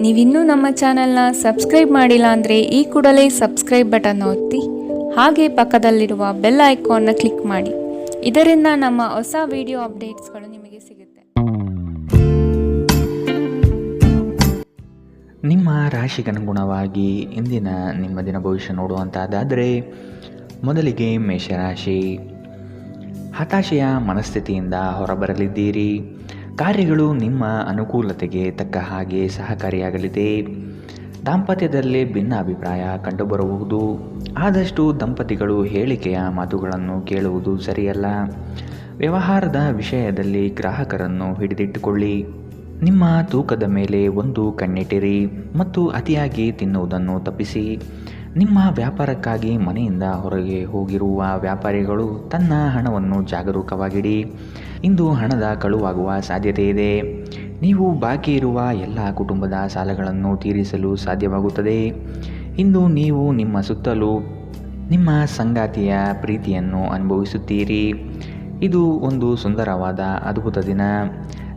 ನೀವಿನ್ನೂ ನಮ್ಮ ಚಾನೆಲ್ನ ಸಬ್ಸ್ಕ್ರೈಬ್ ಮಾಡಿಲ್ಲ ಅಂದರೆ ಈ ಕೂಡಲೇ ಸಬ್ಸ್ಕ್ರೈಬ್ ಬಟನ್ ಒತ್ತಿ ಹಾಗೆ ಪಕ್ಕದಲ್ಲಿರುವ ಬೆಲ್ ಐಕಾನ್ನ ಕ್ಲಿಕ್ ಮಾಡಿ. ಇದರಿಂದ ನಮ್ಮ ಹೊಸ ವಿಡಿಯೋ ಅಪ್ಡೇಟ್ಸ್ಗಳು ನಿಮಗೆ ಸಿಗುತ್ತೆ. ನಿಮ್ಮ ರಾಶಿಗನುಗುಣವಾಗಿ ಇಂದಿನ ನಿಮ್ಮ ದಿನ ಭವಿಷ್ಯ ನೋಡುವಂತಾದರೆ ಮೊದಲಿಗೆ ಮೇಷರಾಶಿ. ಹತಾಶೆಯ ಮನಸ್ಥಿತಿಯಿಂದ ಹೊರಬರಲಿದ್ದೀರಿ. ಕಾರ್ಯಗಳು ನಿಮ್ಮ ಅನುಕೂಲತೆಗೆ ತಕ್ಕ ಹಾಗೆ ಸಹಕಾರಿಯಾಗಲಿದೆ. ದಾಂಪತ್ಯದಲ್ಲಿ ಭಿನ್ನಾಭಿಪ್ರಾಯ ಕಂಡುಬರಬಹುದು. ಆದಷ್ಟು ದಂಪತಿಗಳು ಹೇಳಿಕೆಯ ಮಾತುಗಳನ್ನು ಕೇಳುವುದು ಸರಿಯಲ್ಲ. ವ್ಯವಹಾರದ ವಿಷಯದಲ್ಲಿ ಗ್ರಾಹಕರನ್ನು ಹಿಡಿದಿಟ್ಟುಕೊಳ್ಳಿ. ನಿಮ್ಮ ತೂಕದ ಮೇಲೆ ಒಂದು ಕಣ್ಣಿಟ್ಟಿರಿ ಮತ್ತು ಅತಿಯಾಗಿ ತಿನ್ನುವುದನ್ನು ತಪ್ಪಿಸಿ. ನಿಮ್ಮ ವ್ಯಾಪಾರಕ್ಕಾಗಿ ಮನೆಯಿಂದ ಹೊರಗೆ ಹೋಗಿರುವ ವ್ಯಾಪಾರಿಗಳು ತನ್ನ ಹಣವನ್ನು ಜಾಗರೂಕವಾಗಿಡಿ. ಇಂದು ಹಣದ ಕಳುವಾಗುವ ಸಾಧ್ಯತೆ ಇದೆ. ನೀವು ಬಾಕಿ ಇರುವ ಎಲ್ಲ ಕುಟುಂಬದ ಸಾಲಗಳನ್ನು ತೀರಿಸಲು ಸಾಧ್ಯವಾಗುತ್ತದೆ. ಇಂದು ನೀವು ನಿಮ್ಮ ಸುತ್ತಲೂ ನಿಮ್ಮ ಸಂಗಾತಿಯ ಪ್ರೀತಿಯನ್ನು ಅನುಭವಿಸುತ್ತೀರಿ. ಇದು ಒಂದು ಸುಂದರವಾದ ಅದ್ಭುತ ದಿನ.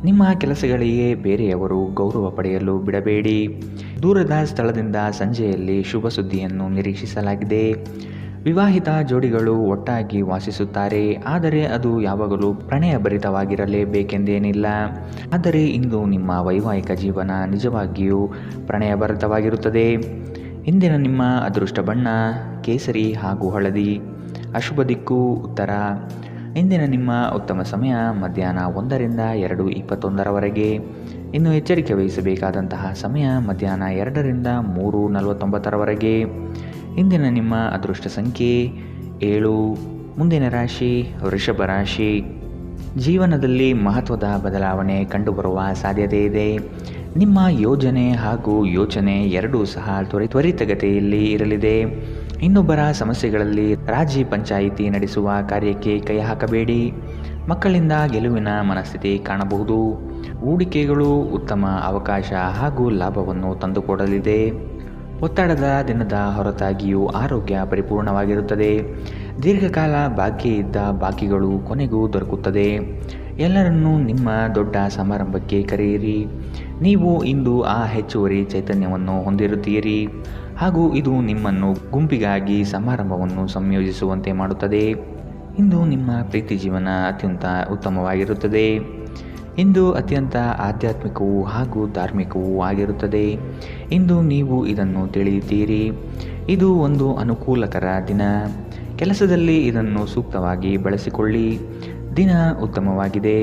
ನಿಮ್ಮ ಕೆಲಸಗಳಿಗೆ ಬೇರೆಯವರು ಗೌರವ ಪಡೆಯಲು ಬಿಡಬೇಡಿ. ದೂರದ ಸ್ಥಳದಿಂದ ಸಂಜೆಯಲ್ಲಿ ಶುಭ ಸುದ್ದಿಯನ್ನು ನಿರೀಕ್ಷಿಸಲಾಗಿದೆ. ವಿವಾಹಿತ ಜೋಡಿಗಳು ಒಟ್ಟಾಗಿ ವಾಸಿಸುತ್ತಾರೆ, ಆದರೆ ಅದು ಯಾವಾಗಲೂ ಪ್ರಣಯಭರಿತವಾಗಿರಲೇಬೇಕೆಂದೇನಿಲ್ಲ. ಆದರೆ ಇಂದು ನಿಮ್ಮ ವೈವಾಹಿಕ ಜೀವನ ನಿಜವಾಗಿಯೂ ಪ್ರಣಯಭರಿತವಾಗಿರುತ್ತದೆ. ಇಂದಿನ ನಿಮ್ಮ ಅದೃಷ್ಟ ಬಣ್ಣ ಕೇಸರಿ ಹಾಗೂ ಹಳದಿ. ಅಶುಭ ದಿಕ್ಕು ಉತ್ತರ. ಇಂದಿನ ನಿಮ್ಮ ಉತ್ತಮ ಸಮಯ ಮಧ್ಯಾಹ್ನ 1ರಿಂದ 2:21 ಇನ್ನು ಎಚ್ಚರಿಕೆ ವಹಿಸಬೇಕಾದಂತಹ ಸಮಯ ಮಧ್ಯಾಹ್ನ 2ರಿಂದ 3:49 ಇಂದಿನ ನಿಮ್ಮ ಅದೃಷ್ಟ ಸಂಖ್ಯೆ 7. ಮುಂದಿನ ರಾಶಿ ವೃಷಭ ರಾಶಿ. ಜೀವನದಲ್ಲಿ ಮಹತ್ವದ ಬದಲಾವಣೆ ಕಂಡುಬರುವ ಸಾಧ್ಯತೆ ಇದೆ. ನಿಮ್ಮ ಯೋಜನೆ ಹಾಗೂ ಯೋಚನೆ ಎರಡೂ ಸಹ ತ್ವರಿತಗತಿಯಲ್ಲಿ ಇರಲಿದೆ. ಇನ್ನೊಬ್ಬರ ಸಮಸ್ಯೆಗಳಲ್ಲಿ ರಾಜಿ ಪಂಚಾಯಿತಿ ನಡೆಸುವ ಕಾರ್ಯಕ್ಕೆ ಕೈ ಹಾಕಬೇಡಿ. ಮಕ್ಕಳಿಂದ ಗೆಲುವಿನ ಮನಸ್ಥಿತಿ ಕಾಣಬಹುದು. ಹೂಡಿಕೆಗಳು ಉತ್ತಮ ಅವಕಾಶ ಹಾಗೂ ಲಾಭವನ್ನು ತಂದುಕೊಡಲಿದೆ. ಒತ್ತಡದ ದಿನದ ಹೊರತಾಗಿಯೂ ಆರೋಗ್ಯ ಪರಿಪೂರ್ಣವಾಗಿರುತ್ತದೆ. ದೀರ್ಘಕಾಲ ಬಾಕಿ ಇದ್ದ ಬಾಕಿಗಳು ಕೊನೆಗೂ ದೊರಕುತ್ತದೆ. ಎಲ್ಲರನ್ನೂ ನಿಮ್ಮ ದೊಡ್ಡ ಸಮಾರಂಭಕ್ಕೆ ಕರೆಯಿರಿ. ನೀವು ಇಂದು ಆ ಹೆಚ್ಚುವರಿ ಚೈತನ್ಯವನ್ನು ಹೊಂದಿರುತ್ತೀರಿ ಹಾಗೂ ಇದು ನಿಮ್ಮನ್ನು ಗುಂಪಿಗಾಗಿ ಸಮಾರಂಭವನ್ನು ಸಂಯೋಜಿಸುವಂತೆ ಮಾಡುತ್ತದೆ. ಇಂದು ನಿಮ್ಮ ಪ್ರೀತಿ ಜೀವನ ಅತ್ಯಂತ ಉತ್ತಮವಾಗಿರುತ್ತದೆ. ಇಂದು ಅತ್ಯಂತ ಆಧ್ಯಾತ್ಮಿಕವೂ ಹಾಗೂ ಧಾರ್ಮಿಕವೂ ಆಗಿರುತ್ತದೆ. ಇಂದು ನೀವು ಇದನ್ನು ತಿಳಿಯುತ್ತೀರಿ. ಇದು ಒಂದು ಅನುಕೂಲಕರ ದಿನ. ಕೆಲಸದಲ್ಲಿ ಇದನ್ನು ಸೂಕ್ತವಾಗಿ ಬಳಸಿಕೊಳ್ಳಿ. ದಿನ ಉತ್ತಮವಾಗಿದೆ.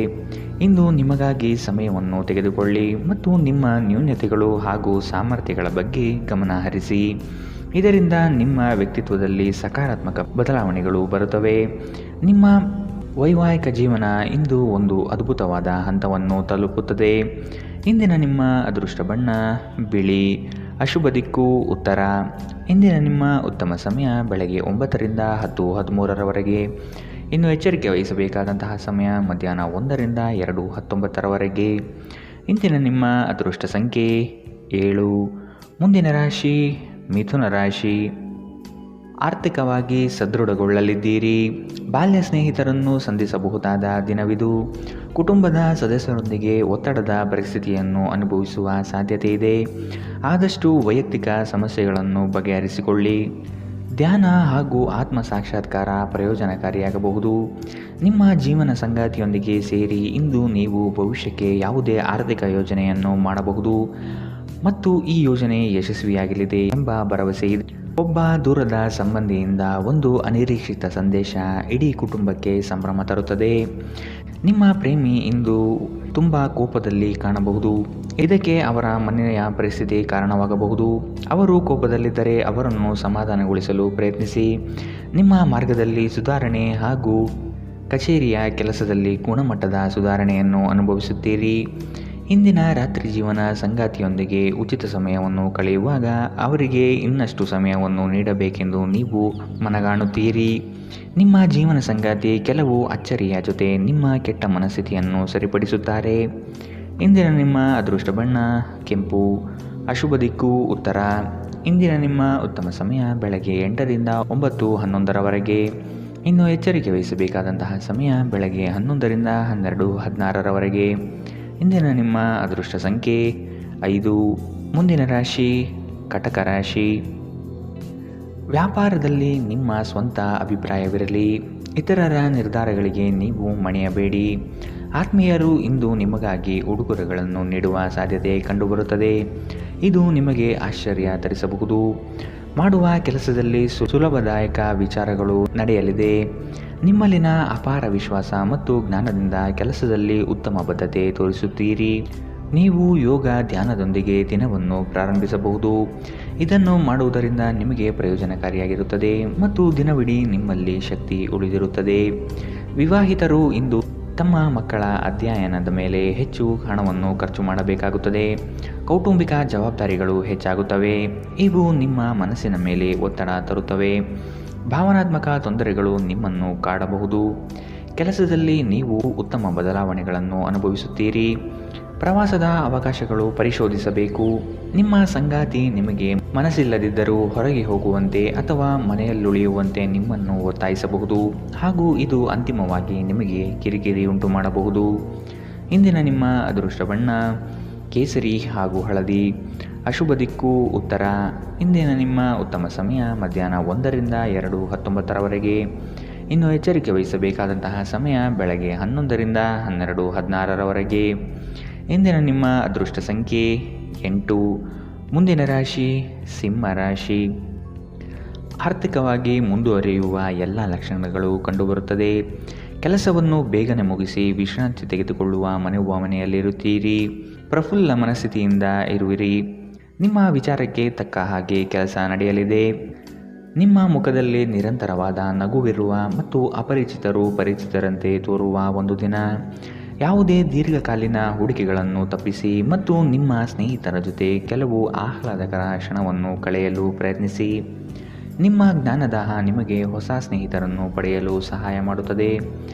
ಇಂದು ನಿಮಗಾಗಿ ಸಮಯವನ್ನು ತೆಗೆದುಕೊಳ್ಳಿ ಮತ್ತು ನಿಮ್ಮ ನ್ಯೂನತೆಗಳು ಹಾಗೂ ಸಾಮರ್ಥ್ಯಗಳ ಬಗ್ಗೆ ಗಮನ ಹರಿಸಿ. ಇದರಿಂದ ನಿಮ್ಮ ವ್ಯಕ್ತಿತ್ವದಲ್ಲಿ ಸಕಾರಾತ್ಮಕ ಬದಲಾವಣೆಗಳು ಬರುತ್ತವೆ. ನಿಮ್ಮ ವೈವಾಹಿಕ ಜೀವನ ಇಂದು ಒಂದು ಅದ್ಭುತವಾದ ಹಂತವನ್ನು ತಲುಪುತ್ತದೆ. ಇಂದಿನ ನಿಮ್ಮ ಅದೃಷ್ಟ ಬಣ್ಣ ಬಿಳಿ. ಅಶುಭ ದಿಕ್ಕು ಉತ್ತರ. ಇಂದಿನ ನಿಮ್ಮ ಉತ್ತಮ ಸಮಯ ಬೆಳಗ್ಗೆ 9ರಿಂದ 10:13 ಇನ್ನು ಎಚ್ಚರಿಕೆ ವಹಿಸಬೇಕಾದಂತಹ ಸಮಯ ಮಧ್ಯಾಹ್ನ 1ರಿಂದ 2:19 ಇಂದಿನ ನಿಮ್ಮ ಅದೃಷ್ಟ ಸಂಖ್ಯೆ 7. ಮುಂದಿನ ರಾಶಿ ಮಿಥುನ ರಾಶಿ. ಆರ್ಥಿಕವಾಗಿ ಸದೃಢಗೊಳ್ಳಲಿದ್ದೀರಿ. ಬಾಲ್ಯ ಸ್ನೇಹಿತರನ್ನು ಸಂಧಿಸಬಹುದಾದ ದಿನವಿದು. ಕುಟುಂಬದ ಸದಸ್ಯರೊಂದಿಗೆ ಒತ್ತಡದ ಪರಿಸ್ಥಿತಿಯನ್ನು ಅನುಭವಿಸುವ ಸಾಧ್ಯತೆ ಇದೆ. ಆದಷ್ಟು ವೈಯಕ್ತಿಕ ಸಮಸ್ಯೆಗಳನ್ನು ಬಗೆಹರಿಸಿಕೊಳ್ಳಿ. ಧ್ಯಾನ ಹಾಗೂ ಆತ್ಮ ಸಾಕ್ಷಾತ್ಕಾರ ಪ್ರಯೋಜನಕಾರಿಯಾಗಬಹುದು. ನಿಮ್ಮ ಜೀವನ ಸಂಗಾತಿಯೊಂದಿಗೆ ಸೇರಿ ಇಂದು ನೀವು ಭವಿಷ್ಯಕ್ಕೆ ಯಾವುದೇ ಆರ್ಥಿಕ ಯೋಜನೆಯನ್ನು ಮಾಡಬಹುದು ಮತ್ತು ಈ ಯೋಜನೆ ಯಶಸ್ವಿಯಾಗಲಿದೆ ಎಂಬ ಭರವಸೆ ಇದೆ. ಒಬ್ಬ ದೂರದ ಸಂಬಂಧಿಯಿಂದ ಒಂದು ಅನಿರೀಕ್ಷಿತ ಸಂದೇಶ ಇಡೀ ಕುಟುಂಬಕ್ಕೆ ಸಂಭ್ರಮ ತರುತ್ತದೆ. ನಿಮ್ಮ ಪ್ರೇಮಿ ಇಂದು ತುಂಬ ಕೋಪದಲ್ಲಿ ಕಾಣಬಹುದು. ಇದಕ್ಕೆ ಅವರ ಮನೆಯ ಪರಿಸ್ಥಿತಿ ಕಾರಣವಾಗಬಹುದು. ಅವರು ಕೋಪದಲ್ಲಿದ್ದರೆ ಅವರನ್ನು ಸಮಾಧಾನಗೊಳಿಸಲು ಪ್ರಯತ್ನಿಸಿ. ನಿಮ್ಮ ಮಾರ್ಗದಲ್ಲಿ ಸುಧಾರಣೆ ಹಾಗೂ ಕಚೇರಿಯ ಕೆಲಸದಲ್ಲಿ ಗುಣಮಟ್ಟದ ಸುಧಾರಣೆಯನ್ನು ಅನುಭವಿಸುತ್ತೀರಿ. ಇಂದಿನ ರಾತ್ರಿ ಜೀವನ ಸಂಗಾತಿಯೊಂದಿಗೆ ಉಚಿತ ಸಮಯವನ್ನು ಕಳೆಯುವಾಗ ಅವರಿಗೆ ಇನ್ನಷ್ಟು ಸಮಯವನ್ನು ನೀಡಬೇಕೆಂದು ನೀವು ಮನಗಾಣುತ್ತೀರಿ. ನಿಮ್ಮ ಜೀವನ ಸಂಗಾತಿ ಕೆಲವು ಅಚ್ಚರಿಯ ಜೊತೆ ನಿಮ್ಮ ಕೆಟ್ಟ ಮನಸ್ಥಿತಿಯನ್ನು ಸರಿಪಡಿಸುತ್ತಾರೆ. ಇಂದಿನ ನಿಮ್ಮ ಅದೃಷ್ಟ ಬಣ್ಣ ಕೆಂಪು. ಅಶುಭ ದಿಕ್ಕು ಉತ್ತರ. ಇಂದಿನ ನಿಮ್ಮ ಉತ್ತಮ ಸಮಯ ಬೆಳಗ್ಗೆ 8ರಿಂದ 9:11 ಇನ್ನು ಎಚ್ಚರಿಕೆ ವಹಿಸಬೇಕಾದಂತಹ ಸಮಯ ಬೆಳಗ್ಗೆ 11ರಿಂದ 12:16 ಇಂದಿನ ನಿಮ್ಮ ಅದೃಷ್ಟ ಸಂಖ್ಯೆ 5. ಮುಂದಿನ ರಾಶಿ ಕಟಕ ರಾಶಿ. ವ್ಯಾಪಾರದಲ್ಲಿ ನಿಮ್ಮ ಸ್ವಂತ ಅಭಿಪ್ರಾಯವಿರಲಿ. ಇತರರ ನಿರ್ಧಾರಗಳಿಗೆ ನೀವು ಮಣಿಯಬೇಡಿ. ಆತ್ಮೀಯರು ಇಂದು ನಿಮಗಾಗಿ ಉಡುಗೊರೆಗಳನ್ನು ನೀಡುವ ಸಾಧ್ಯತೆ ಕಂಡುಬರುತ್ತದೆ. ಇದು ನಿಮಗೆ ಆಶ್ಚರ್ಯ ತರಿಸಬಹುದು. ಮಾಡುವ ಕೆಲಸದಲ್ಲಿ ಸುಲಭದಾಯಕ ವಿಚಾರಗಳು ನಡೆಯಲಿದೆ. ನಿಮ್ಮಲ್ಲಿನ ಅಪಾರ ವಿಶ್ವಾಸ ಮತ್ತು ಜ್ಞಾನದಿಂದ ಕೆಲಸದಲ್ಲಿ ಉತ್ತಮ ಬದ್ಧತೆ ತೋರಿಸುತ್ತೀರಿ. ನೀವು ಯೋಗ ಧ್ಯಾನದೊಂದಿಗೆ ದಿನವನ್ನು ಪ್ರಾರಂಭಿಸಬಹುದು. ಇದನ್ನು ಮಾಡುವುದರಿಂದ ನಿಮಗೆ ಪ್ರಯೋಜನಕಾರಿಯಾಗಿರುತ್ತದೆ ಮತ್ತು ದಿನವಿಡೀ ನಿಮ್ಮಲ್ಲಿ ಶಕ್ತಿ ಉಳಿದಿರುತ್ತದೆ. ವಿವಾಹಿತರು ಇಂದು ತಮ್ಮ ಮಕ್ಕಳ ಅಧ್ಯಯನದ ಮೇಲೆ ಹೆಚ್ಚು ಹಣವನ್ನು ಖರ್ಚು ಮಾಡಬೇಕಾಗುತ್ತದೆ. ಕೌಟುಂಬಿಕ ಜವಾಬ್ದಾರಿಗಳು ಹೆಚ್ಚಾಗುತ್ತವೆ. ಇವು ನಿಮ್ಮ ಮನಸ್ಸಿನ ಮೇಲೆ ಒತ್ತಡ ತರುತ್ತವೆ. ಭಾವನಾತ್ಮಕ ತೊಂದರೆಗಳು ನಿಮ್ಮನ್ನು ಕಾಡಬಹುದು. ಕೆಲಸದಲ್ಲಿ ನೀವು ಉತ್ತಮ ಬದಲಾವಣೆಗಳನ್ನು ಅನುಭವಿಸುತ್ತೀರಿ. ಪ್ರವಾಸದ ಅವಕಾಶಗಳು ಪರಿಶೋಧಿಸಬೇಕು. ನಿಮ್ಮ ಸಂಗಾತಿ ನಿಮಗೆ ಮನಸ್ಸಿಲ್ಲದಿದ್ದರೂ ಹೊರಗೆ ಹೋಗುವಂತೆ ಅಥವಾ ಮನೆಯಲ್ಲುಳಿಯುವಂತೆ ನಿಮ್ಮನ್ನು ಒತ್ತಾಯಿಸಬಹುದು ಹಾಗೂ ಇದು ಅಂತಿಮವಾಗಿ ನಿಮಗೆ ಕಿರಿಕಿರಿ ಉಂಟು ಮಾಡಬಹುದು. ಇಂದಿನ ನಿಮ್ಮ ಅದೃಷ್ಟ ಬಣ್ಣ ಕೇಸರಿ ಹಾಗೂ ಹಳದಿ. ಅಶುಭ ದಿಕ್ಕು ಉತ್ತರ. ಇಂದಿನ ನಿಮ್ಮ ಉತ್ತಮ ಸಮಯ ಮಧ್ಯಾಹ್ನ 1ರಿಂದ 2:19 ಇನ್ನು ಎಚ್ಚರಿಕೆ ವಹಿಸಬೇಕಾದಂತಹ ಸಮಯ ಬೆಳಗ್ಗೆ 11ರಿಂದ 12:16 ಇಂದಿನ ನಿಮ್ಮ ಅದೃಷ್ಟ ಸಂಖ್ಯೆ 8. ಮುಂದಿನ ರಾಶಿ ಸಿಂಹ ರಾಶಿ. ಆರ್ಥಿಕವಾಗಿ ಮುಂದುವರಿಯುವ ಎಲ್ಲ ಲಕ್ಷಣಗಳು ಕಂಡುಬರುತ್ತದೆ. ಕೆಲಸವನ್ನು ಬೇಗನೆ ಮುಗಿಸಿ ವಿಶ್ರಾಂತಿ ತೆಗೆದುಕೊಳ್ಳುವ ಮನೋಭಾವನೆಯಲ್ಲಿರುತ್ತೀರಿ. ಪ್ರಫುಲ್ಲ ಮನಸ್ಥಿತಿಯಿಂದ ಇರುವಿರಿ. ನಿಮ್ಮ ವಿಚಾರಕ್ಕೆ ತಕ್ಕ ಹಾಗೆ ಕೆಲಸ ನಡೆಯಲಿದೆ. ನಿಮ್ಮ ಮುಖದಲ್ಲಿ ನಿರಂತರವಾದ ನಗುವಿರುವ ಮತ್ತು ಅಪರಿಚಿತರು ಪರಿಚಿತರಂತೆ ತೋರುವ ಒಂದು ದಿನ. ಯಾವುದೇ ದೀರ್ಘಕಾಲೀನ ಹೂಡಿಕೆಗಳನ್ನು ತಪ್ಪಿಸಿ ಮತ್ತು ನಿಮ್ಮ ಸ್ನೇಹಿತರ ಜೊತೆ ಕೆಲವು ಆಹ್ಲಾದಕರ ಕ್ಷಣವನ್ನು ಕಳೆಯಲು ಪ್ರಯತ್ನಿಸಿ. ನಿಮ್ಮ ಜ್ಞಾನದಾಹ ನಿಮಗೆ ಹೊಸ ಸ್ನೇಹಿತರನ್ನು ಪಡೆಯಲು ಸಹಾಯ ಮಾಡುತ್ತದೆ.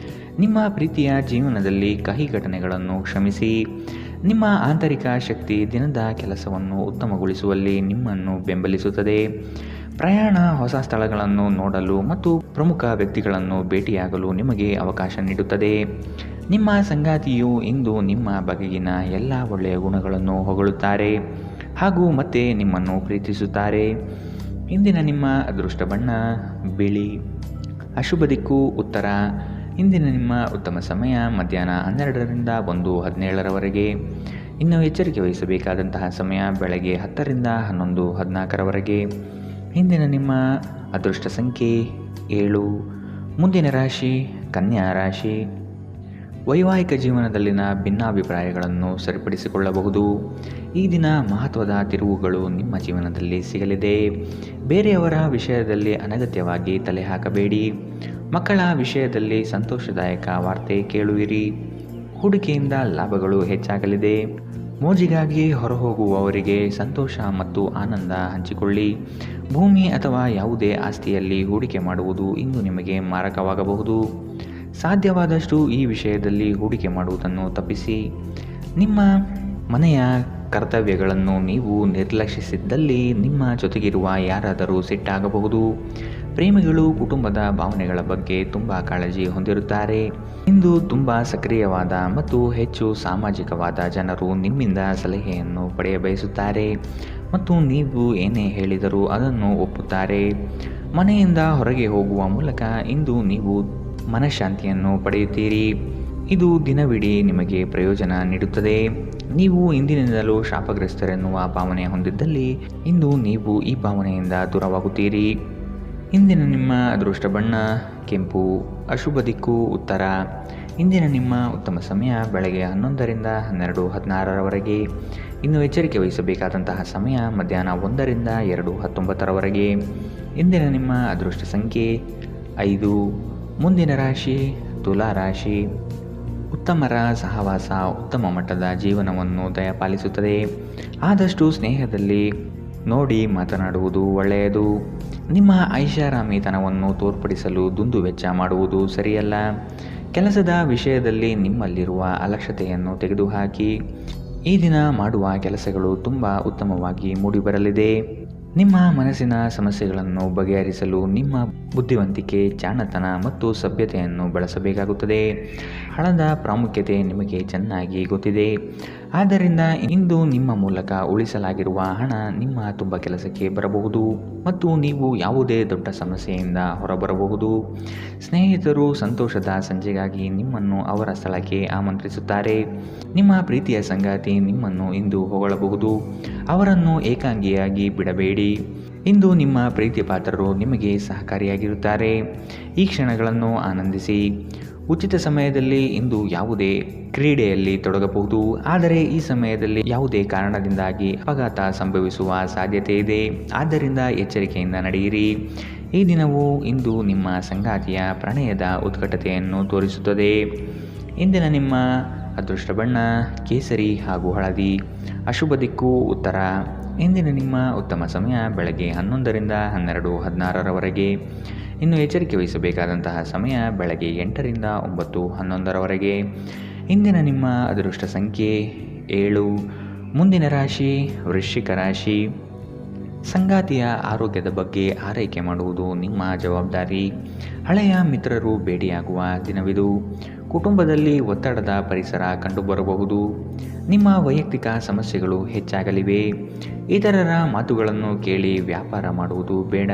ನಿಮ್ಮ ಪ್ರೀತಿಯ ಜೀವನದಲ್ಲಿ ಕಹಿ ಘಟನೆಗಳನ್ನು ಕ್ಷಮಿಸಿ. ನಿಮ್ಮ ಆಂತರಿಕ ಶಕ್ತಿ ದಿನದ ಕೆಲಸವನ್ನು ಉತ್ತಮಗೊಳಿಸುವಲ್ಲಿ ನಿಮ್ಮನ್ನು ಬೆಂಬಲಿಸುತ್ತದೆ. ಪ್ರಯಾಣ, ಹೊಸ ಸ್ಥಳಗಳನ್ನು ನೋಡಲು ಮತ್ತು ಪ್ರಮುಖ ವ್ಯಕ್ತಿಗಳನ್ನು ಭೇಟಿಯಾಗಲು ನಿಮಗೆ ಅವಕಾಶ ನೀಡುತ್ತದೆ. ನಿಮ್ಮ ಸಂಗಾತಿಯು ಇಂದು ನಿಮ್ಮ ಬಗೆಗಿನ ಎಲ್ಲ ಒಳ್ಳೆಯ ಗುಣಗಳನ್ನು ಹೊಗಳುತ್ತಾರೆ ಹಾಗೂ ಮತ್ತೆ ನಿಮ್ಮನ್ನು ಪ್ರೀತಿಸುತ್ತಾರೆ. ಇಂದಿನ ನಿಮ್ಮ ಅದೃಷ್ಟ ಬಣ್ಣ ಬಿಳಿ. ಅಶುಭ ದಿಕ್ಕು ಉತ್ತರ. ಇಂದಿನ ನಿಮ್ಮ ಉತ್ತಮ ಸಮಯ ಮಧ್ಯಾಹ್ನ 12ರಿಂದ 1:17 ಇನ್ನು ಎಚ್ಚರಿಕೆ ವಹಿಸಬೇಕಾದಂತಹ ಸಮಯ ಬೆಳಗ್ಗೆ 10ರಿಂದ 11:14 ಇಂದಿನ ನಿಮ್ಮ ಅದೃಷ್ಟ ಸಂಖ್ಯೆ 7. ಮುಂದಿನ ರಾಶಿ ಕನ್ಯಾ ರಾಶಿ. ವೈವಾಹಿಕ ಜೀವನದಲ್ಲಿನ ಭಿನ್ನಾಭಿಪ್ರಾಯಗಳನ್ನು ಸರಿಪಡಿಸಿಕೊಳ್ಳಬಹುದು. ಈ ದಿನ ಮಹತ್ವದ ತಿರುವುಗಳು ನಿಮ್ಮ ಜೀವನದಲ್ಲಿ ಸಿಗಲಿದೆ. ಬೇರೆಯವರ ವಿಷಯದಲ್ಲಿ ಅನಗತ್ಯವಾಗಿ ತಲೆ ಹಾಕಬೇಡಿ. ಮಕ್ಕಳ ವಿಷಯದಲ್ಲಿ ಸಂತೋಷದಾಯಕ ವಾರ್ತೆ ಕೇಳುವಿರಿ. ಹೂಡಿಕೆಯಿಂದ ಲಾಭಗಳು ಹೆಚ್ಚಾಗಲಿದೆ. ಮೋಜಿಗಾಗಿ ಹೊರಹೋಗುವವರಿಗೆ ಸಂತೋಷ ಮತ್ತು ಆನಂದ ಹಂಚಿಕೊಳ್ಳಿ. ಭೂಮಿ ಅಥವಾ ಯಾವುದೇ ಆಸ್ತಿಯಲ್ಲಿ ಹೂಡಿಕೆ ಮಾಡುವುದು ಇಂದು ನಿಮಗೆ ಮಾರಕವಾಗಬಹುದು. ಸಾಧ್ಯವಾದಷ್ಟು ಈ ವಿಷಯದಲ್ಲಿ ಹೂಡಿಕೆ ಮಾಡುವುದನ್ನು ತಪ್ಪಿಸಿ. ನಿಮ್ಮ ಮನೆಯ ಕರ್ತವ್ಯಗಳನ್ನು ನೀವು ನಿರ್ಲಕ್ಷಿಸಿದ್ದಲ್ಲಿ ನಿಮ್ಮ ಜೊತೆಗಿರುವ ಯಾರಾದರೂ ಸಿಟ್ಟಾಗಬಹುದು. ಪ್ರೇಮಿಗಳು ಕುಟುಂಬದ ಭಾವನೆಗಳ ಬಗ್ಗೆ ತುಂಬ ಕಾಳಜಿ ಹೊಂದಿರುತ್ತಾರೆ. ಇಂದು ತುಂಬ ಸಕ್ರಿಯವಾದ ಮತ್ತು ಹೆಚ್ಚು ಸಾಮಾಜಿಕವಾದ ಜನರು ನಿಮ್ಮಿಂದ ಸಲಹೆಯನ್ನು ಪಡೆಯಬಯಸುತ್ತಾರೆ ಮತ್ತು ನೀವು ಏನೇ ಹೇಳಿದರೂ ಅದನ್ನು ಒಪ್ಪುತ್ತಾರೆ. ಮನೆಯಿಂದ ಹೊರಗೆ ಹೋಗುವ ಮೂಲಕ ಇಂದು ನೀವು ಮನಃಶಾಂತಿಯನ್ನು ಪಡೆಯುತ್ತೀರಿ. ಇದು ದಿನವಿಡೀ ನಿಮಗೆ ಪ್ರಯೋಜನ ನೀಡುತ್ತದೆ. ನೀವು ಇಂದಿನಿಂದಲೂ ಶಾಪಗ್ರಸ್ತರೆನ್ನುವ ಭಾವನೆ ಹೊಂದಿದ್ದಲ್ಲಿ ಇಂದು ನೀವು ಈ ಭಾವನೆಯಿಂದ ದೂರವಾಗುತ್ತೀರಿ. ಇಂದಿನ ನಿಮ್ಮ ಅದೃಷ್ಟ ಬಣ್ಣ ಕೆಂಪು. ಅಶುಭ ದಿಕ್ಕು ಉತ್ತರ. ಇಂದಿನ ನಿಮ್ಮ ಉತ್ತಮ ಸಮಯ ಬೆಳಗ್ಗೆ 11ರಿಂದ 12:16 ಇನ್ನು ಎಚ್ಚರಿಕೆ ವಹಿಸಬೇಕಾದಂತಹ ಸಮಯ ಮಧ್ಯಾಹ್ನ 1ರಿಂದ 2:19 ಇಂದಿನ ನಿಮ್ಮ ಅದೃಷ್ಟ ಸಂಖ್ಯೆ 5. ಮುಂದಿನ ರಾಶಿ ತುಲಾ ರಾಶಿ. ಉತ್ತಮರ ಸಹವಾಸ ಉತ್ತಮ ಮಟ್ಟದ ಜೀವನವನ್ನು ದಯಪಾಲಿಸುತ್ತದೆ. ಆದಷ್ಟು ಸ್ನೇಹದಲ್ಲಿ ನೋಡಿ ಮಾತನಾಡುವುದು ಒಳ್ಳೆಯದು. ನಿಮ್ಮ ಐಷಾರಾಮಿತನವನ್ನು ತೋರ್ಪಡಿಸಲು ದುಂದುವೆಚ್ಚ ಮಾಡುವುದು ಸರಿಯಲ್ಲ. ಕೆಲಸದ ವಿಷಯದಲ್ಲಿ ನಿಮ್ಮಲ್ಲಿರುವ ಅಲಕ್ಷ್ಯತೆಯನ್ನು ತೆಗೆದುಹಾಕಿ. ಈ ದಿನ ಮಾಡುವ ಕೆಲಸಗಳು ತುಂಬ ಉತ್ತಮವಾಗಿ ಮೂಡಿಬರಲಿದೆ. ನಿಮ್ಮ ಮನಸ್ಸಿನ ಸಮಸ್ಯೆಗಳನ್ನು ಬಗೆಹರಿಸಲು ನಿಮ್ಮ ಬುದ್ಧಿವಂತಿಕೆ, ಜಾಣತನ ಮತ್ತು ಸಭ್ಯತೆಯನ್ನು ಬಳಸಬೇಕಾಗುತ್ತದೆ. ಹಣದ ಪ್ರಾಮುಖ್ಯತೆ ನಿಮಗೆ ಚೆನ್ನಾಗಿ ಗೊತ್ತಿದೆ. ಆದ್ದರಿಂದ ಇಂದು ನಿಮ್ಮ ಮೂಲಕ ಉಳಿಸಲಾಗಿರುವ ಹಣ ನಿಮ್ಮ ತುಂಬ ಕೆಲಸಕ್ಕೆ ಬರಬಹುದು ಮತ್ತು ನೀವು ಯಾವುದೇ ದೊಡ್ಡ ಸಮಸ್ಯೆಯಿಂದ ಹೊರಬರಬಹುದು. ಸ್ನೇಹಿತರು ಸಂತೋಷದ ಸಂಜೆಗಾಗಿ ನಿಮ್ಮನ್ನು ಅವರ ಸ್ಥಳಕ್ಕೆ ಆಮಂತ್ರಿಸುತ್ತಾರೆ. ನಿಮ್ಮ ಪ್ರೀತಿಯ ಸಂಗಾತಿ ನಿಮ್ಮನ್ನು ಇಂದು ಹೊಗಳಬಹುದು. ಅವರನ್ನು ಏಕಾಂಗಿಯಾಗಿ ಬಿಡಬೇಡಿ. ಇಂದು ನಿಮ್ಮ ಪ್ರೀತಿ ಪಾತ್ರರು ನಿಮಗೆ ಸಹಕಾರಿಯಾಗಿರುತ್ತಾರೆ. ಈ ಕ್ಷಣಗಳನ್ನು ಆನಂದಿಸಿ. ಉಚಿತ ಸಮಯದಲ್ಲಿ ಇಂದು ಯಾವುದೇ ಕ್ರೀಡೆಯಲ್ಲಿ ತೊಡಗಬಹುದು, ಆದರೆ ಈ ಸಮಯದಲ್ಲಿ ಯಾವುದೇ ಕಾರಣದಿಂದಾಗಿ ಅಪಘಾತ ಸಂಭವಿಸುವ ಸಾಧ್ಯತೆ ಇದೆ. ಆದ್ದರಿಂದ ಎಚ್ಚರಿಕೆಯಿಂದ ನಡೆಯಿರಿ. ಈ ದಿನವು ಇಂದು ನಿಮ್ಮ ಸಂಗಾತಿಯ ಪ್ರಣಯದ ಉತ್ಕಟತೆಯನ್ನು ತೋರಿಸುತ್ತದೆ. ಇಂದಿನ ನಿಮ್ಮ ಅದೃಷ್ಟ ಬಣ್ಣ ಕೇಸರಿ ಹಾಗೂ ಹಳದಿ. ಅಶುಭ ದಿಕ್ಕು ಉತ್ತರ. ಇಂದಿನ ನಿಮ್ಮ ಉತ್ತಮ ಸಮಯ ಬೆಳಗ್ಗೆ 11ರಿಂದ 12:16ರವರೆಗೆ. ಇನ್ನು ಎಚ್ಚರಿಕೆ ವಹಿಸಬೇಕಾದಂತಹ ಸಮಯ ಬೆಳಗ್ಗೆ 8ರಿಂದ 9:11ರವರೆಗೆ. ಇಂದಿನ ನಿಮ್ಮ ಅದೃಷ್ಟ ಸಂಖ್ಯೆ 7. ಮುಂದಿನ ರಾಶಿ ವೃಶ್ಚಿಕ ರಾಶಿ. ಸಂಗಾತಿಯ ಆರೋಗ್ಯದ ಬಗ್ಗೆ ಆರೈಕೆ ಮಾಡುವುದು ನಿಮ್ಮ ಜವಾಬ್ದಾರಿ. ಹಳೆಯ ಮಿತ್ರರು ಭೇಟಿಯಾಗುವ ದಿನವಿದು. ಕುಟುಂಬದಲ್ಲಿ ಒತ್ತಡದ ಪರಿಸರ ಕಂಡುಬರಬಹುದು. ನಿಮ್ಮ ವೈಯಕ್ತಿಕ ಸಮಸ್ಯೆಗಳು ಹೆಚ್ಚಾಗಲಿವೆ. ಇತರರ ಮಾತುಗಳನ್ನು ಕೇಳಿ ವ್ಯಾಪಾರ ಮಾಡುವುದು ಬೇಡ.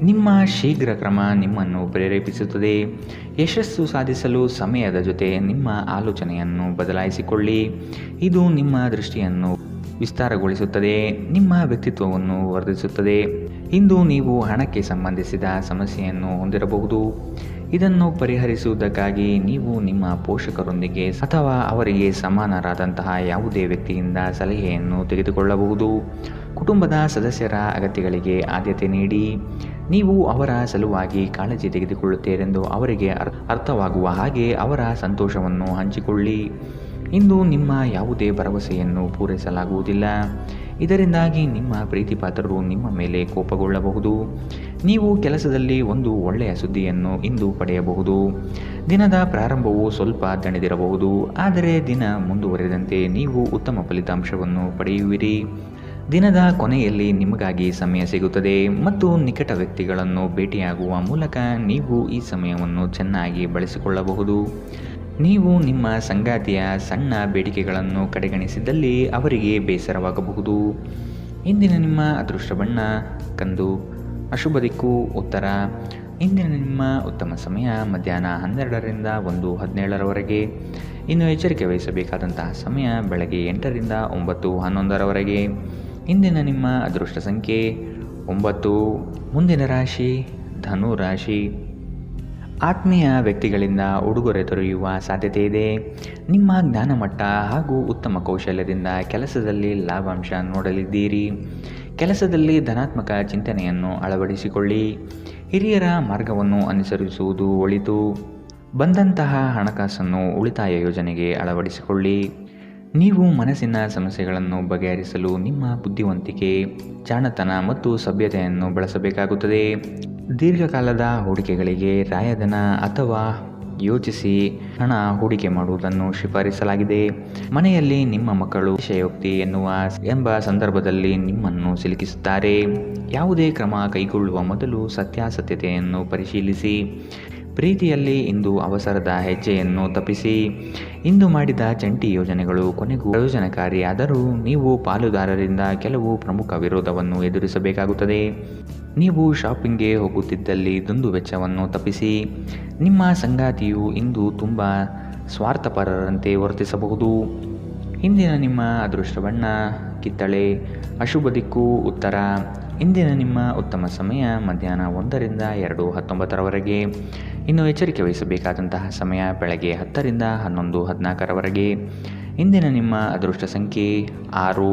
ನಿಮ್ಮ ಶೀಘ್ರ ಕ್ರಮ ನಿಮ್ಮನ್ನು ಪ್ರೇರೇಪಿಸುತ್ತದೆ. ಯಶಸ್ಸು ಸಾಧಿಸಲು ಸಮಯದ ಜೊತೆ ನಿಮ್ಮ ಆಲೋಚನೆಯನ್ನು ಬದಲಾಯಿಸಿಕೊಳ್ಳಿ. ಇದು ನಿಮ್ಮ ದೃಷ್ಟಿಯನ್ನು ವಿಸ್ತಾರಗೊಳಿಸುತ್ತದೆ, ನಿಮ್ಮ ವ್ಯಕ್ತಿತ್ವವನ್ನು ವರ್ಧಿಸುತ್ತದೆ. ಇಂದು ನೀವು ಹಣಕ್ಕೆ ಸಂಬಂಧಿಸಿದ ಸಮಸ್ಯೆಯನ್ನು ಹೊಂದಿರಬಹುದು. ಇದನ್ನು ಪರಿಹರಿಸುವುದಕ್ಕಾಗಿ ನೀವು ನಿಮ್ಮ ಪೋಷಕರೊಂದಿಗೆ ಅಥವಾ ಅವರಿಗೆ ಸಮಾನರಾದಂತಹ ಯಾವುದೇ ವ್ಯಕ್ತಿಯಿಂದ ಸಲಹೆಯನ್ನು ತೆಗೆದುಕೊಳ್ಳಬಹುದು. ಕುಟುಂಬದ ಸದಸ್ಯರ ಅಗತ್ಯಗಳಿಗೆ ಆದ್ಯತೆ ನೀಡಿ. ನೀವು ಅವರ ಸಲುವಾಗಿ ಕಾಳಜಿ ತೆಗೆದುಕೊಳ್ಳುತ್ತೀರೆಂದು ಅವರಿಗೆ ಅರ್ಥವಾಗುವ ಹಾಗೆ ಅವರ ಸಂತೋಷವನ್ನು ಹಂಚಿಕೊಳ್ಳಿ. ಇಂದು ನಿಮ್ಮ ಯಾವುದೇ ಭರವಸೆಯನ್ನು ಪೂರೈಸಲಾಗುವುದಿಲ್ಲ. ಇದರಿಂದಾಗಿ ನಿಮ್ಮ ಪ್ರೀತಿಪಾತ್ರರು ನಿಮ್ಮ ಮೇಲೆ ಕೋಪಗೊಳ್ಳಬಹುದು. ನೀವು ಕೆಲಸದಲ್ಲಿ ಒಂದು ಒಳ್ಳೆಯ ಸುದ್ದಿಯನ್ನು ಇಂದು ಪಡೆಯಬಹುದು. ದಿನದ ಪ್ರಾರಂಭವು ಸ್ವಲ್ಪ ದಣಿದಿರಬಹುದು, ಆದರೆ ದಿನ ಮುಂದುವರೆದಂತೆ ನೀವು ಉತ್ತಮ ಫಲಿತಾಂಶವನ್ನು ಪಡೆಯುವಿರಿ. ದಿನದ ಕೊನೆಯಲ್ಲಿ ನಿಮಗಾಗಿ ಸಮಯ ಸಿಗುತ್ತದೆ ಮತ್ತು ನಿಕಟ ವ್ಯಕ್ತಿಗಳನ್ನು ಭೇಟಿಯಾಗುವ ಮೂಲಕ ನೀವು ಈ ಸಮಯವನ್ನು ಚೆನ್ನಾಗಿ ಬಳಸಿಕೊಳ್ಳಬಹುದು. ನೀವು ನಿಮ್ಮ ಸಂಗಾತಿಯ ಸಣ್ಣ ಬೇಡಿಕೆಗಳನ್ನು ಕಡೆಗಣಿಸಿದಲ್ಲಿ ಅವರಿಗೆ ಬೇಸರವಾಗಬಹುದು. ಇಂದಿನ ನಿಮ್ಮ ಅದೃಷ್ಟ ಬಣ್ಣ ಕಂದು. ಅಶುಭ ದಿಕ್ಕು ಉತ್ತರ. ಇಂದಿನ ನಿಮ್ಮ ಉತ್ತಮ ಸಮಯ ಮಧ್ಯಾಹ್ನ 12ರಿಂದ 1:17ರವರೆಗೆ. ಇನ್ನು ಎಚ್ಚರಿಕೆ ವಹಿಸಬೇಕಾದಂತಹ ಸಮಯ ಬೆಳಗ್ಗೆ 8ರಿಂದ 9:11ರವರೆಗೆ. ಇಂದಿನ ನಿಮ್ಮ ಅದೃಷ್ಟ ಸಂಖ್ಯೆ 9. ಮುಂದಿನ ರಾಶಿ ಧನು ರಾಶಿ. ಆತ್ಮೀಯ ವ್ಯಕ್ತಿಗಳಿಂದ ಉಡುಗೊರೆ ದೊರೆಯುವ ಸಾಧ್ಯತೆ ಇದೆ. ನಿಮ್ಮ ಜ್ಞಾನಮಟ್ಟ ಹಾಗೂ ಉತ್ತಮ ಕೌಶಲ್ಯದಿಂದ ಕೆಲಸದಲ್ಲಿ ಲಾಭಾಂಶ ನೋಡಲಿದ್ದೀರಿ. ಕೆಲಸದಲ್ಲಿ ಧನಾತ್ಮಕ ಚಿಂತನೆಯನ್ನು ಅಳವಡಿಸಿಕೊಳ್ಳಿ. ಹಿರಿಯರ ಮಾರ್ಗವನ್ನು ಅನುಸರಿಸುವುದು ಒಳಿತು. ಬಂದಂತಹ ಹಣಕಾಸನ್ನು ಉಳಿತಾಯ ಯೋಜನೆಗೆ ಅಳವಡಿಸಿಕೊಳ್ಳಿ. ನೀವು ಮನಸ್ಸಿನ ಸಮಸ್ಯೆಗಳನ್ನು ಬಗೆಹರಿಸಲು ನಿಮ್ಮ ಬುದ್ಧಿವಂತಿಕೆ, ಜಾಣತನ ಮತ್ತು ಸಭ್ಯತೆಯನ್ನು ಬಳಸಬೇಕಾಗುತ್ತದೆ. ದೀರ್ಘಕಾಲದ ಹೂಡಿಕೆಗಳಿಗೆ ರಾಯಧನ ಅಥವಾ ಯೋಚಿಸಿ ಹಣ ಹೂಡಿಕೆ ಮಾಡುವುದನ್ನು ಶಿಫಾರಿಸಲಾಗಿದೆ. ಮನೆಯಲ್ಲಿ ನಿಮ್ಮ ಮಕ್ಕಳು ಅತಿಶಯೋಕ್ತಿ ಎಂಬ ಸಂದರ್ಭದಲ್ಲಿ ನಿಮ್ಮನ್ನು ಸಿಲುಕಿಸುತ್ತಾರೆ. ಯಾವುದೇ ಕ್ರಮ ಕೈಗೊಳ್ಳುವ ಮೊದಲು ಸತ್ಯಾಸತ್ಯತೆಯನ್ನು ಪರಿಶೀಲಿಸಿ. ಪ್ರೀತಿಯಲ್ಲಿ ಇಂದು ಅವಸರದ ಹೆಜ್ಜೆಯನ್ನು ತಪ್ಪಿಸಿ. ಇಂದು ಮಾಡಿದ ಜಂಟಿ ಯೋಜನೆಗಳು ಕೊನೆಗೂ ಪ್ರಯೋಜನಕಾರಿಯಾದರೂ ನೀವು ಪಾಲುದಾರರಿಂದ ಕೆಲವು ಪ್ರಮುಖ ವಿರೋಧವನ್ನು ಎದುರಿಸಬೇಕಾಗುತ್ತದೆ. ನೀವು ಶಾಪಿಂಗ್ಗೆ ಹೋಗುತ್ತಿದ್ದಲ್ಲಿ ದುಂದುವೆಚ್ಚವನ್ನು ತಪ್ಪಿಸಿ. ನಿಮ್ಮ ಸಂಗಾತಿಯು ಇಂದು ತುಂಬ ಸ್ವಾರ್ಥಪರರಂತೆ ವರ್ತಿಸಬಹುದು. ಇಂದಿನ ನಿಮ್ಮ ಅದೃಷ್ಟ ಬಣ್ಣ ಕಿತ್ತಳೆ. ಅಶುಭ ದಿಕ್ಕು ಉತ್ತರ. ಇಂದಿನ ನಿಮ್ಮ ಉತ್ತಮ ಸಮಯ ಮಧ್ಯಾಹ್ನ 1ರಿಂದ 2:19ರವರೆಗೆ. ಇನ್ನು ಎಚ್ಚರಿಕೆ ವಹಿಸಬೇಕಾದಂತಹ ಸಮಯ ಬೆಳಗ್ಗೆ 10ರಿಂದ 11:14ರವರೆಗೆ. ಇಂದಿನ ನಿಮ್ಮ ಅದೃಷ್ಟ ಸಂಖ್ಯೆ 6.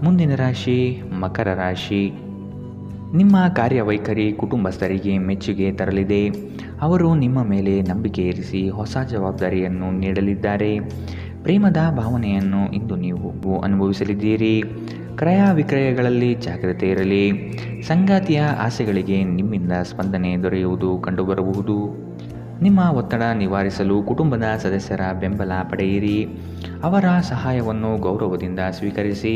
ಮುಂದಿನ ರಾಶಿ ಮಕರ ರಾಶಿ. ನಿಮ್ಮ ಕಾರ್ಯವೈಖರಿ ಕುಟುಂಬಸ್ಥರಿಗೆ ಮೆಚ್ಚುಗೆ ತರಲಿದೆ. ಅವರು ನಿಮ್ಮ ಮೇಲೆ ನಂಬಿಕೆ ಇರಿಸಿ ಹೊಸ ಜವಾಬ್ದಾರಿಯನ್ನು ನೀಡಲಿದ್ದಾರೆ. ಪ್ರೇಮದ ಭಾವನೆಯನ್ನು ಇಂದು ನೀವು ಅನುಭವಿಸಲಿದ್ದೀರಿ. ಕ್ರಯ ವಿಕ್ರಯಗಳಲ್ಲಿ ಜಾಗ್ರತೆ ಇರಲಿ. ಸಂಗಾತಿಯ ಆಸೆಗಳಿಗೆ ನಿಮ್ಮಿಂದ ಸ್ಪಂದನೆ ದೊರೆಯುವುದು ಕಂಡುಬರಬಹುದು. ನಿಮ್ಮ ಒತ್ತಡ ನಿವಾರಿಸಲು ಕುಟುಂಬದ ಸದಸ್ಯರ ಬೆಂಬಲ ಪಡೆಯಿರಿ. ಅವರ ಸಹಾಯವನ್ನು ಗೌರವದಿಂದ ಸ್ವೀಕರಿಸಿ.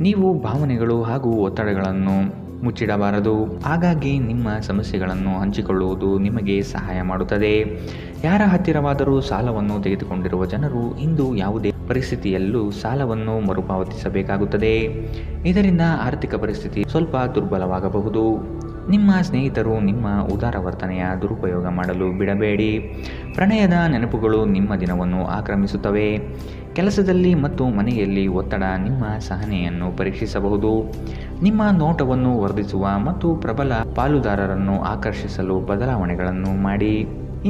ನೀವು ಭಾವನೆಗಳು ಹಾಗೂ ಒತ್ತಡಗಳನ್ನು ಮುಚ್ಚಿಡಬಾರದು. ಹಾಗಾಗಿ ನಿಮ್ಮ ಸಮಸ್ಯೆಗಳನ್ನು ಹಂಚಿಕೊಳ್ಳುವುದು ನಿಮಗೆ ಸಹಾಯ ಮಾಡುತ್ತದೆ. ಯಾರ ಹತ್ತಿರವಾದರೂ ಸಾಲವನ್ನು ತೆಗೆದುಕೊಂಡಿರುವ ಜನರು ಇಂದು ಯಾವುದೇ ಪರಿಸ್ಥಿತಿಯಲ್ಲೂ ಸಾಲವನ್ನು ಮರುಪಾವತಿಸಬೇಕಾಗುತ್ತದೆ. ಇದರಿಂದ ಆರ್ಥಿಕ ಪರಿಸ್ಥಿತಿ ಸ್ವಲ್ಪ ದುರ್ಬಲವಾಗಬಹುದು. ನಿಮ್ಮ ಸ್ನೇಹಿತರು ನಿಮ್ಮ ಉದಾರ ವರ್ತನೆಯ ದುರುಪಯೋಗ ಮಾಡಲು ಬಿಡಬೇಡಿ. ಪ್ರಣಯದ ನೆನಪುಗಳು ನಿಮ್ಮ ದಿನವನ್ನು ಆಕ್ರಮಿಸುತ್ತವೆ. ಕೆಲಸದಲ್ಲಿ ಮತ್ತು ಮನೆಯಲ್ಲಿ ಒತ್ತಡ ನಿಮ್ಮ ಸಹನೆಯನ್ನು ಪರೀಕ್ಷಿಸಬಹುದು. ನಿಮ್ಮ ನೋಟವನ್ನು ವರ್ಧಿಸುವ ಮತ್ತು ಪ್ರಬಲ ಪಾಲುದಾರರನ್ನು ಆಕರ್ಷಿಸಲು ಬದಲಾವಣೆಗಳನ್ನು ಮಾಡಿ.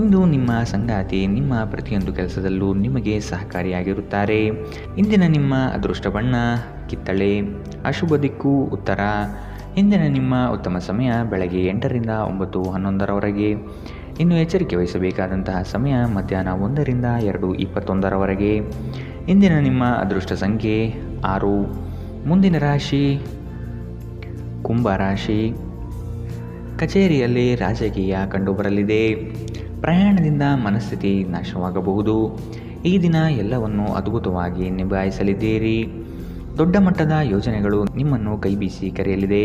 ಇಂದು ನಿಮ್ಮ ಸಂಗಾತಿ ನಿಮ್ಮ ಪ್ರತಿಯೊಂದು ಕೆಲಸದಲ್ಲೂ ನಿಮಗೆ ಸಹಕಾರಿಯಾಗಿರುತ್ತಾರೆ. ಇಂದಿನ ನಿಮ್ಮ ಅದೃಷ್ಟ ಬಣ್ಣ ಕಿತ್ತಳೆ. ಅಶುಭ ದಿಕ್ಕು ಉತ್ತರ. ಇಂದಿನ ನಿಮ್ಮ ಉತ್ತಮ ಸಮಯ ಬೆಳಗ್ಗೆ 8ರಿಂದ 9:11ರವರೆಗೆ. ಇನ್ನು ಎಚ್ಚರಿಕೆ ವಹಿಸಬೇಕಾದಂತಹ ಸಮಯ ಮಧ್ಯಾಹ್ನ 1ರಿಂದ 2:21ರವರೆಗೆ. ಇಂದಿನ ನಿಮ್ಮ ಅದೃಷ್ಟ ಸಂಖ್ಯೆ 6. ಮುಂದಿನ ರಾಶಿ ಕುಂಭ ರಾಶಿ. ಕಚೇರಿಯಲ್ಲಿ ರಾಜಕೀಯ ಕಂಡುಬರಲಿದೆ. ಪ್ರಯಾಣದಿಂದ ಮನಸ್ಥಿತಿ ನಾಶವಾಗಬಹುದು. ಈ ದಿನ ಎಲ್ಲವನ್ನು ಅದ್ಭುತವಾಗಿ ನಿಭಾಯಿಸಲಿದ್ದೀರಿ. ದೊಡ್ಡ ಮಟ್ಟದ ಯೋಜನೆಗಳು ನಿಮ್ಮನ್ನು ಕೈಬೀಸಿ ಕರೆಯಲಿದೆ.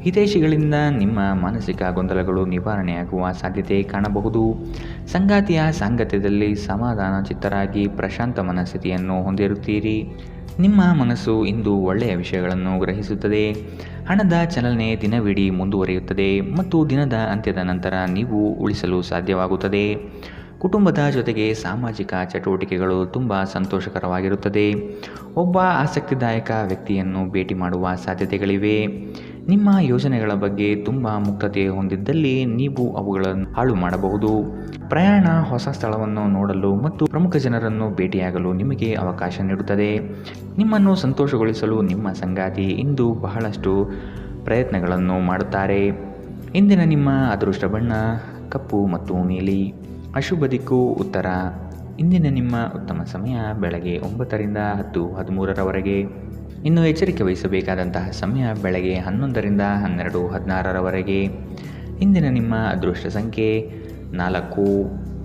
ಹಿತೈಷಿಗಳಿಂದ ನಿಮ್ಮ ಮಾನಸಿಕ ಗೊಂದಲಗಳು ನಿವಾರಣೆಯಾಗುವ ಸಾಧ್ಯತೆ ಕಾಣಬಹುದು. ಸಂಗಾತಿಯ ಸಾಂಗತ್ಯದಲ್ಲಿ ಸಮಾಧಾನ ಚಿತ್ತರಾಗಿ ಪ್ರಶಾಂತ ಮನಸ್ಥಿತಿಯನ್ನು ಹೊಂದಿರುತ್ತೀರಿ. ನಿಮ್ಮ ಮನಸ್ಸು ಇಂದು ಒಳ್ಳೆಯ ವಿಷಯಗಳನ್ನು ಗ್ರಹಿಸುತ್ತದೆ. ಹಣದ ಚಲನೆ ದಿನವಿಡೀ ಮುಂದುವರಿಯುತ್ತದೆ ಮತ್ತು ದಿನದ ಅಂತ್ಯದ ನಂತರ ನೀವು ಉಳಿಸಲು ಸಾಧ್ಯವಾಗುತ್ತದೆ. ಕುಟುಂಬದ ಜೊತೆಗೆ ಸಾಮಾಜಿಕ ಚಟುವಟಿಕೆಗಳು ತುಂಬ ಸಂತೋಷಕರವಾಗಿರುತ್ತದೆ. ಒಬ್ಬ ಆಸಕ್ತಿದಾಯಕ ವ್ಯಕ್ತಿಯನ್ನು ಭೇಟಿ ಮಾಡುವ ಸಾಧ್ಯತೆಗಳಿವೆ. ನಿಮ್ಮ ಯೋಜನೆಗಳ ಬಗ್ಗೆ ತುಂಬ ಮುಕ್ತತೆ ಹೊಂದಿದ್ದಲ್ಲಿ ನೀವು ಅವುಗಳನ್ನು ಹಾಳು ಮಾಡಬಹುದು. ಪ್ರಯಾಣ ಹೊಸ ಸ್ಥಳವನ್ನು ನೋಡಲು ಮತ್ತು ಪ್ರಮುಖ ಜನರನ್ನು ಭೇಟಿಯಾಗಲು ನಿಮಗೆ ಅವಕಾಶ ನೀಡುತ್ತದೆ. ನಿಮ್ಮನ್ನು ಸಂತೋಷಗೊಳಿಸಲು ನಿಮ್ಮ ಸಂಗಾತಿ ಇಂದು ಬಹಳಷ್ಟು ಪ್ರಯತ್ನಗಳನ್ನು ಮಾಡುತ್ತಾರೆ. ಇಂದಿನ ನಿಮ್ಮ ಅದೃಷ್ಟ ಬಣ್ಣ ಕಪ್ಪು ಮತ್ತು ನೀಲಿ. ಅಶುಭ ದಿಕ್ಕು ಉತ್ತರ. ಇಂದಿನ ನಿಮ್ಮ ಉತ್ತಮ ಸಮಯ ಬೆಳಗ್ಗೆ 9ರಿಂದ 10:13ರವರೆಗೆ. ಇನ್ನು ಎಚ್ಚರಿಕೆ ವಹಿಸಬೇಕಾದಂತಹ ಸಮಯ ಬೆಳಗ್ಗೆ 11ರಿಂದ 12:16ರವರೆಗೆ. ಇಂದಿನ ನಿಮ್ಮ ಅದೃಷ್ಟ ಸಂಖ್ಯೆ 4.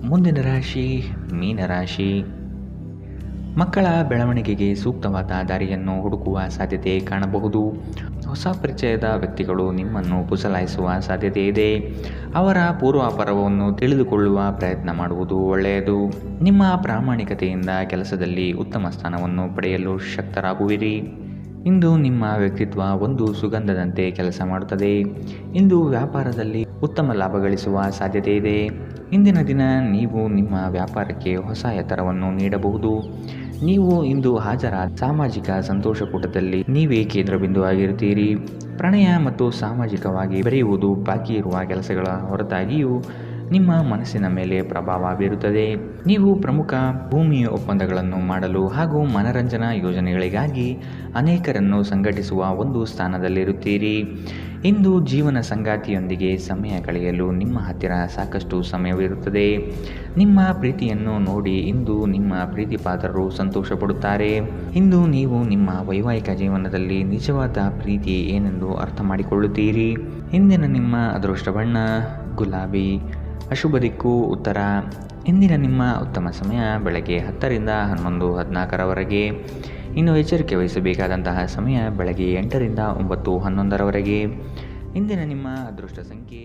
ಮುಂದಿನ ರಾಶಿ ಮೀನರಾಶಿ. ಮಕ್ಕಳ ಬೆಳವಣಿಗೆಗೆ ಸೂಕ್ತವಾದ ದಾರಿಯನ್ನು ಹುಡುಕುವ ಸಾಧ್ಯತೆ ಕಾಣಬಹುದು. ಹೊಸ ಪರಿಚಯದ ವ್ಯಕ್ತಿಗಳು ನಿಮ್ಮನ್ನು ಪುಸಲಾಯಿಸುವ ಸಾಧ್ಯತೆ ಇದೆ. ಅವರ ಪೂರ್ವಾಪರವನ್ನು ತಿಳಿದುಕೊಳ್ಳುವ ಪ್ರಯತ್ನ ಮಾಡುವುದು ಒಳ್ಳೆಯದು. ನಿಮ್ಮ ಪ್ರಾಮಾಣಿಕತೆಯಿಂದ ಕೆಲಸದಲ್ಲಿ ಉತ್ತಮ ಸ್ಥಾನವನ್ನು ಪಡೆಯಲು ಶಕ್ತರಾಗುವಿರಿ. ಇಂದು ನಿಮ್ಮ ವ್ಯಕ್ತಿತ್ವ ಒಂದು ಸುಗಂಧದಂತೆ ಕೆಲಸ ಮಾಡುತ್ತದೆ. ಇಂದು ವ್ಯಾಪಾರದಲ್ಲಿ ಉತ್ತಮ ಲಾಭ ಗಳಿಸುವ ಸಾಧ್ಯತೆ ಇದೆ. ಇಂದಿನ ದಿನ ನೀವು ನಿಮ್ಮ ವ್ಯಾಪಾರಕ್ಕೆ ಹೊಸ ಎತ್ತರವನ್ನು ನೀಡಬಹುದು. ನೀವು ಇಂದು ಹಾಜರಾದ ಸಾಮಾಜಿಕ ಸಂತೋಷಕೂಟದಲ್ಲಿ ನೀವೇ ಕೇಂದ್ರಬಿಂದುವಾಗಿರುತ್ತೀರಿ. ಪ್ರಣಯ ಮತ್ತು ಸಾಮಾಜಿಕವಾಗಿ ಬೆರೆಯುವುದು ಬಾಕಿ ಇರುವ ಕೆಲಸಗಳ ಹೊರತಾಗಿಯೂ ನಿಮ್ಮ ಮನಸ್ಸಿನ ಮೇಲೆ ಪ್ರಭಾವ ಬೀರುತ್ತದೆ. ನೀವು ಪ್ರಮುಖ ಭೂಮಿ ಒಪ್ಪಂದಗಳನ್ನು ಮಾಡಲು ಹಾಗೂ ಮನರಂಜನಾ ಯೋಜನೆಗಳಿಗಾಗಿ ಅನೇಕರನ್ನು ಸಂಘಟಿಸುವ ಒಂದು ಸ್ಥಾನದಲ್ಲಿರುತ್ತೀರಿ. ಇಂದು ಜೀವನ ಸಂಗಾತಿಯೊಂದಿಗೆ ಸಮಯ ಕಳೆಯಲು ನಿಮ್ಮ ಹತ್ತಿರ ಸಾಕಷ್ಟು ಸಮಯವಿರುತ್ತದೆ. ನಿಮ್ಮ ಪ್ರೀತಿಯನ್ನು ನೋಡಿ ಇಂದು ನಿಮ್ಮ ಪ್ರೀತಿಪಾತ್ರರು ಸಂತೋಷಪಡುತ್ತಾರೆ. ಇಂದು ನೀವು ನಿಮ್ಮ ವೈವಾಹಿಕ ಜೀವನದಲ್ಲಿ ನಿಜವಾದ ಪ್ರೀತಿ ಏನೆಂದು ಅರ್ಥ ಮಾಡಿಕೊಳ್ಳುತ್ತೀರಿ. ಇಂದಿನ ನಿಮ್ಮ ಅದೃಷ್ಟ ಬಣ್ಣ ಗುಲಾಬಿ. ಅಶುಭ ದಿಕ್ಕು ಉತ್ತರ. ಇಂದಿನ ನಿಮ್ಮ ಉತ್ತಮ ಸಮಯ ಬೆಳಗ್ಗೆ 10ರಿಂದ 11:14ರವರೆಗೆ. ಇನ್ನು ಎಚ್ಚರಿಕೆ ವಹಿಸಬೇಕಾದಂತಹ ಸಮಯ ಬೆಳಗ್ಗೆ 8ರಿಂದ 9:11ರವರೆಗೆ. ಇಂದಿನ ನಿಮ್ಮ ಅದೃಷ್ಟ ಸಂಖ್ಯೆ